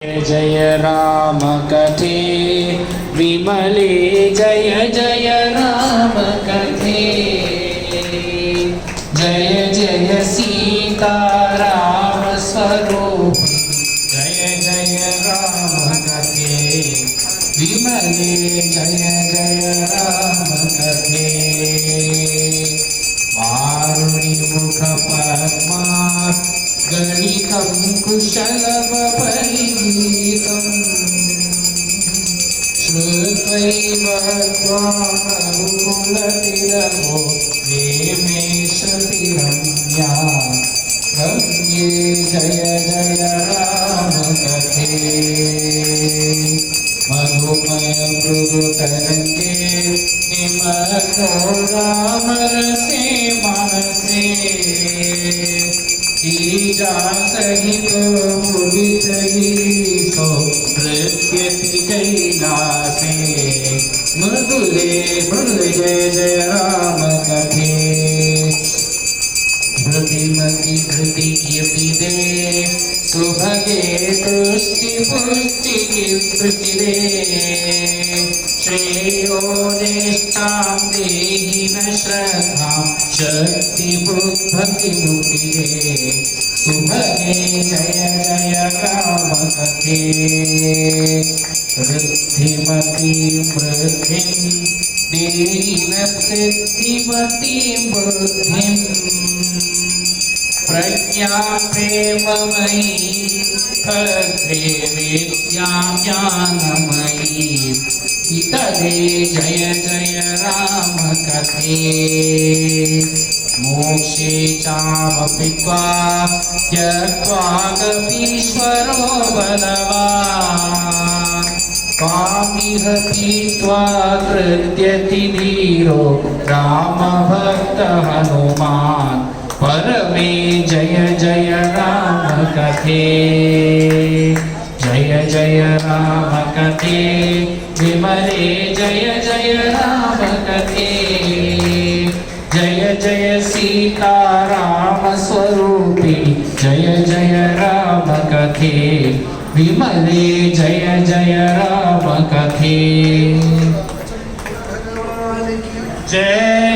जय जय राम कथे विमले जय जय राम कथे जय जय सीता राम स्वरूप जय जय राम कथे विमले जय जय राम कथे वारुणी मुख पद्मा गणितं कुशलवपरिगीतं श्रुत्वैव त्वामरुकुलतिलको देमे सतिरम्या रम्ये जय जय राम कथे मधुमय मृदुतरङ्गे निमग्नो रामरसे मनसे गिरिजा सहित मुदित गिरीशो नृत्यति कैलासे मधुरे मृदु जय जय राम कथे धृतिमति धृति कीर्ति दे सुभगे तुष्टि पुष्टि कीर्ति दे श्रेयो निष्ठां देहि न श्रद्धां शक्ति भक्ति मुक्ति दे सुभगे जय जय राम कथे वृद्धिमती वृद्धिं देहि न सिद्धिमतीं बुद्धिं प्रज्ञा प्रेममयी भद्रे विद्यां ज्ञानमयी इतदे जय जय राम कथे मोक्षे चामपि त्यक्त्वा गपीश्वरो बलवान् त्वामिह पीत्वा कृत्यति धीरो रामभक्त हनुमान् परमे जय जय राम कथे जय जय राम कथे विमले जय जय राम कथे जय जय सीता राम स्वरूपी जय जय राम कथे विमले जय जय राम कथे जय